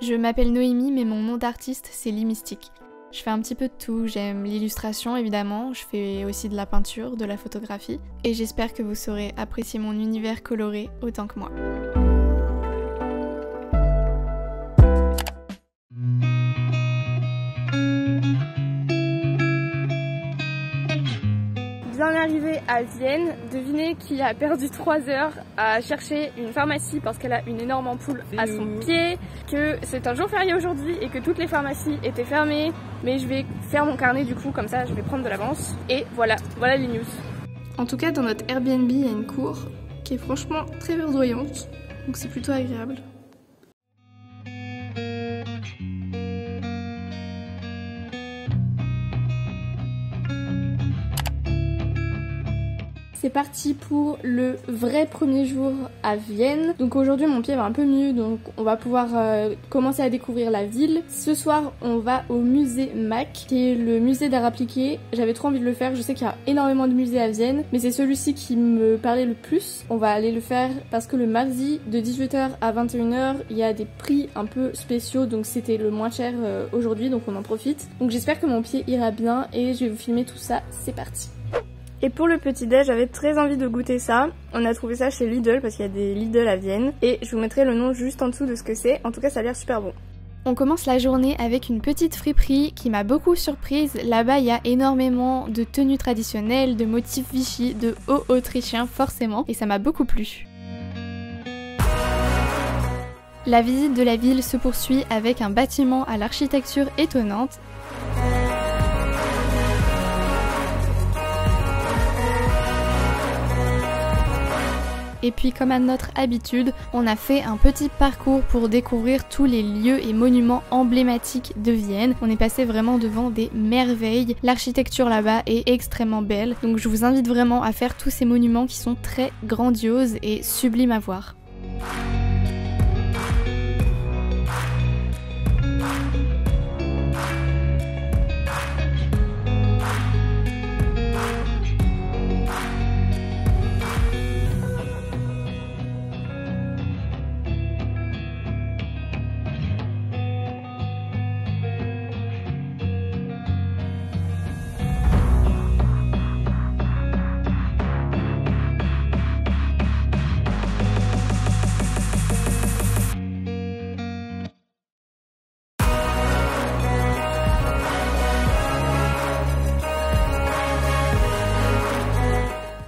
Je m'appelle Noémie, mais mon nom d'artiste c'est Limystique. Je fais un petit peu de tout, j'aime l'illustration évidemment, je fais aussi de la peinture, de la photographie, et j'espère que vous saurez apprécier mon univers coloré autant que moi. Bien arrivé à Vienne, devinez qui a perdu 3 heures à chercher une pharmacie parce qu'elle a une énorme ampoule à son pied, que c'est un jour férié aujourd'hui et que toutes les pharmacies étaient fermées. Mais je vais faire mon carnet du coup, comme ça je vais prendre de l'avance. Et voilà les news. En tout cas dans notre Airbnb il y a une cour qui est franchement très verdoyante, donc c'est plutôt agréable. C'est parti pour le vrai premier jour à Vienne. Donc aujourd'hui mon pied va un peu mieux, donc on va pouvoir commencer à découvrir la ville. Ce soir on va au musée MAC, qui est le musée d'art appliqué. J'avais trop envie de le faire, je sais qu'il y a énormément de musées à Vienne, mais c'est celui-ci qui me parlait le plus. On va aller le faire parce que le mardi de 18h à 21h il y a des prix un peu spéciaux, donc c'était le moins cher aujourd'hui, donc on en profite. Donc j'espère que mon pied ira bien et je vais vous filmer tout ça, c'est parti. Et pour le petit déj, j'avais très envie de goûter ça. On a trouvé ça chez Lidl parce qu'il y a des Lidl à Vienne. Et je vous mettrai le nom juste en dessous de ce que c'est. En tout cas, ça a l'air super bon. On commence la journée avec une petite friperie qui m'a beaucoup surprise. Là-bas, il y a énormément de tenues traditionnelles, de motifs Vichy, de hauts autrichiens forcément. Et ça m'a beaucoup plu. La visite de la ville se poursuit avec un bâtiment à l'architecture étonnante. Et puis comme à notre habitude, on a fait un petit parcours pour découvrir tous les lieux et monuments emblématiques de Vienne. On est passé vraiment devant des merveilles. L'architecture là-bas est extrêmement belle. Donc je vous invite vraiment à faire tous ces monuments qui sont très grandioses et sublimes à voir.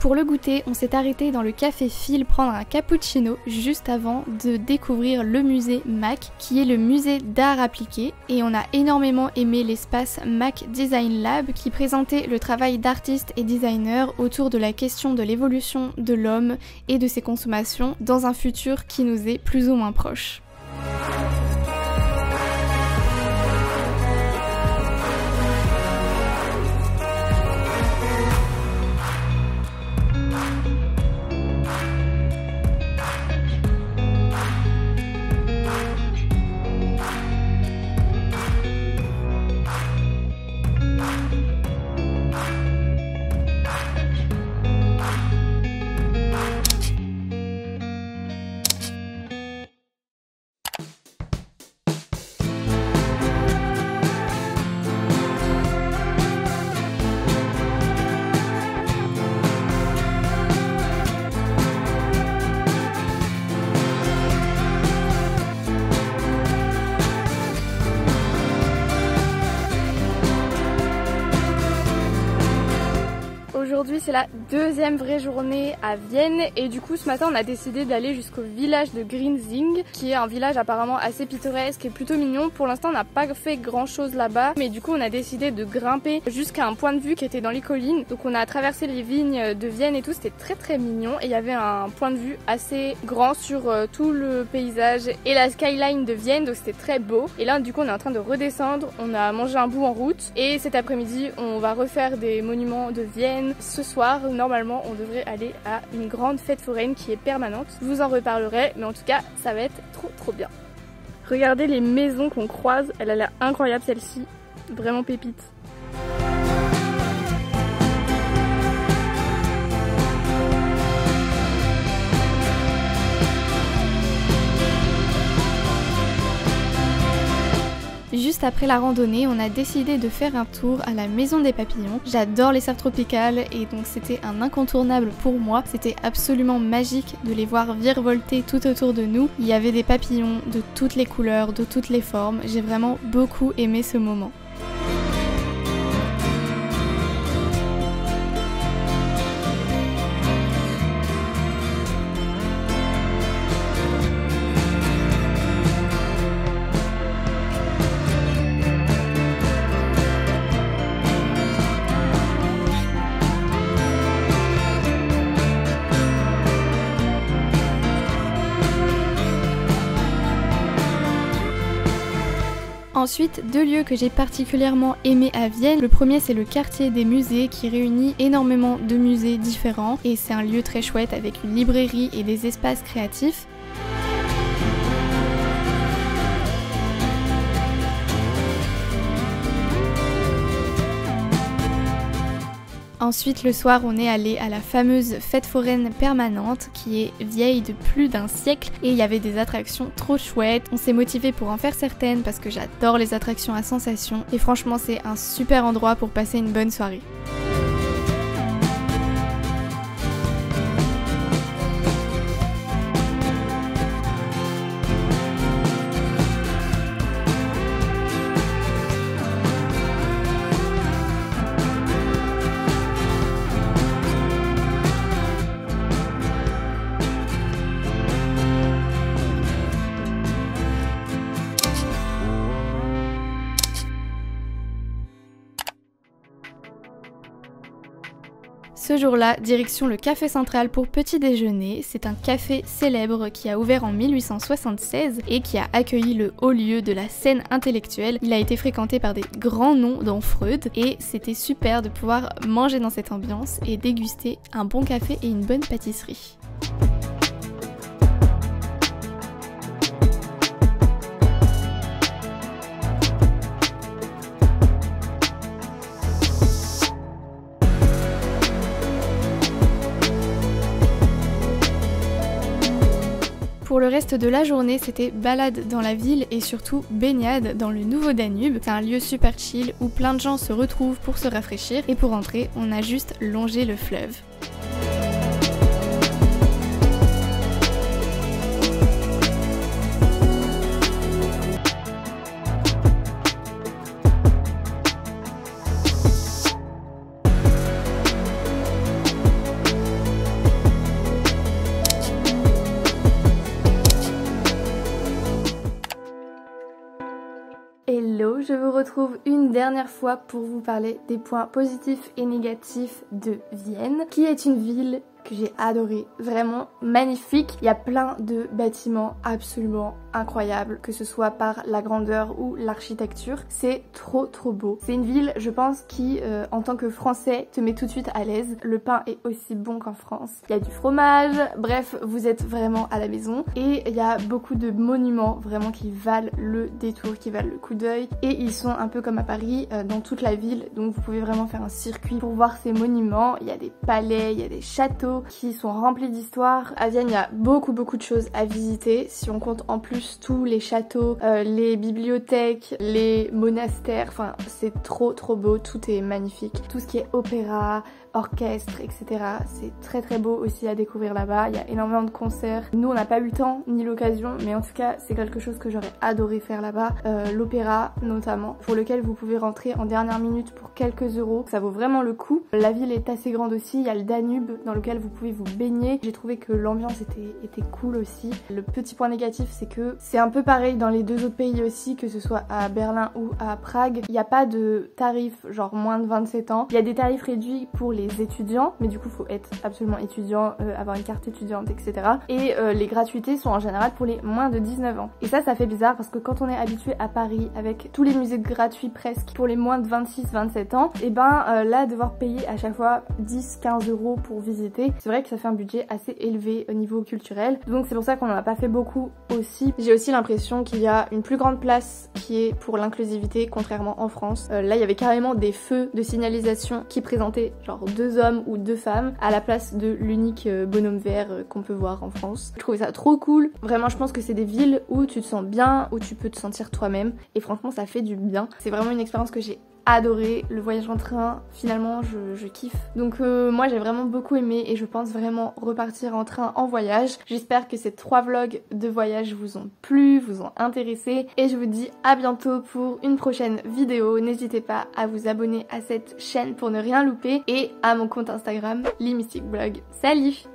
Pour le goûter, on s'est arrêté dans le café Phil prendre un cappuccino juste avant de découvrir le musée MAC, qui est le musée d'art appliqué, et on a énormément aimé l'espace MAC Design Lab qui présentait le travail d'artistes et designers autour de la question de l'évolution de l'homme et de ses consommations dans un futur qui nous est plus ou moins proche. Aujourd'hui c'est la deuxième vraie journée à Vienne et du coup ce matin on a décidé d'aller jusqu'au village de Grinzing, qui est un village apparemment assez pittoresque et plutôt mignon. Pour l'instant on n'a pas fait grand chose là-bas, mais du coup on a décidé de grimper jusqu'à un point de vue qui était dans les collines. Donc on a traversé les vignes de Vienne et tout, c'était très mignon et il y avait un point de vue assez grand sur tout le paysage et la skyline de Vienne, donc c'était très beau. Et là du coup on est en train de redescendre, on a mangé un bout en route et cet après-midi on va refaire des monuments de Vienne. Ce soir, normalement, on devrait aller à une grande fête foraine qui est permanente. Je vous en reparlerai, mais en tout cas, ça va être trop bien. Regardez les maisons qu'on croise, elle a l'air incroyable celle-ci, vraiment pépite. Juste après la randonnée, on a décidé de faire un tour à la Maison des Papillons. J'adore les serres tropicales et donc c'était un incontournable pour moi. C'était absolument magique de les voir virevolter tout autour de nous. Il y avait des papillons de toutes les couleurs, de toutes les formes. J'ai vraiment beaucoup aimé ce moment. Ensuite, deux lieux que j'ai particulièrement aimés à Vienne. Le premier, c'est le quartier des musées qui réunit énormément de musées différents et c'est un lieu très chouette avec une librairie et des espaces créatifs. Ensuite, le soir, on est allé à la fameuse fête foraine permanente qui est vieille de plus d'un siècle et il y avait des attractions trop chouettes. On s'est motivé pour en faire certaines parce que j'adore les attractions à sensations et franchement, c'est un super endroit pour passer une bonne soirée. Ce jour-là, direction le Café Central pour petit déjeuner. C'est un café célèbre qui a ouvert en 1876 et qui a accueilli le haut lieu de la scène intellectuelle. Il a été fréquenté par des grands noms dont Freud et c'était super de pouvoir manger dans cette ambiance et déguster un bon café et une bonne pâtisserie. Pour le reste de la journée, c'était balade dans la ville et surtout baignade dans le Nouveau Danube. C'est un lieu super chill où plein de gens se retrouvent pour se rafraîchir et pour entrer, on a juste longé le fleuve. Hello, je vous retrouve une dernière fois pour vous parler des points positifs et négatifs de Vienne, qui est une ville que j'ai adorée, vraiment magnifique. Il y a plein de bâtiments absolument incroyables, que ce soit par la grandeur ou l'architecture. C'est trop beau. C'est une ville, je pense, qui en tant que Français te met tout de suite à l'aise. Le pain est aussi bon qu'en France. Il y a du fromage, bref, vous êtes vraiment à la maison. Et il y a beaucoup de monuments vraiment qui valent le détour, qui valent le coup d'œil. Et ils sont un peu comme à Paris, dans toute la ville. Donc vous pouvez vraiment faire un circuit pour voir ces monuments. Il y a des palais, il y a des châteaux qui sont remplis d'histoire. À Vienne, il y a beaucoup de choses à visiter. Si on compte en plus tous les châteaux, les bibliothèques, les monastères, enfin c'est trop beau, tout est magnifique. Tout ce qui est opéra, orchestre, etc. C'est très beau aussi à découvrir là-bas. Il y a énormément de concerts. Nous, on n'a pas eu le temps ni l'occasion, mais en tout cas, c'est quelque chose que j'aurais adoré faire là-bas. L'opéra notamment, pour lequel vous pouvez rentrer en dernière minute pour quelques euros. Ça vaut vraiment le coup. La ville est assez grande aussi. Il y a le Danube dans lequel vous pouvez vous baigner. J'ai trouvé que l'ambiance était cool aussi. Le petit point négatif, c'est que c'est un peu pareil dans les deux autres pays aussi, que ce soit à Berlin ou à Prague. Il n'y a pas de tarifs genre moins de 27 ans. Il y a des tarifs réduits pour les étudiants, mais du coup faut être absolument étudiant, avoir une carte étudiante, etc. Et les gratuités sont en général pour les moins de 19 ans. Et ça fait bizarre parce que quand on est habitué à Paris avec tous les musées gratuits presque pour les moins de 26-27 ans, et ben là devoir payer à chaque fois 10-15 euros pour visiter, c'est vrai que ça fait un budget assez élevé au niveau culturel. Donc c'est pour ça qu'on n'en a pas fait beaucoup aussi. J'ai aussi l'impression qu'il y a une plus grande place qui est pour l'inclusivité, contrairement en France. Là il y avait carrément des feux de signalisation qui présentaient genre 2 hommes ou 2 femmes à la place de l'unique bonhomme vert qu'on peut voir en France. Je trouvais ça trop cool. Vraiment, je pense que c'est des villes où tu te sens bien, où tu peux te sentir toi-même et franchement ça fait du bien. C'est vraiment une expérience que j'ai adoré. Le voyage en train, finalement je kiffe. Donc moi j'ai vraiment beaucoup aimé et je pense vraiment repartir en train en voyage. J'espère que ces 3 vlogs de voyage vous ont plu, vous ont intéressé et je vous dis à bientôt pour une prochaine vidéo. N'hésitez pas à vous abonner à cette chaîne pour ne rien louper et à mon compte Instagram, Lee Mystic Blog. Salut!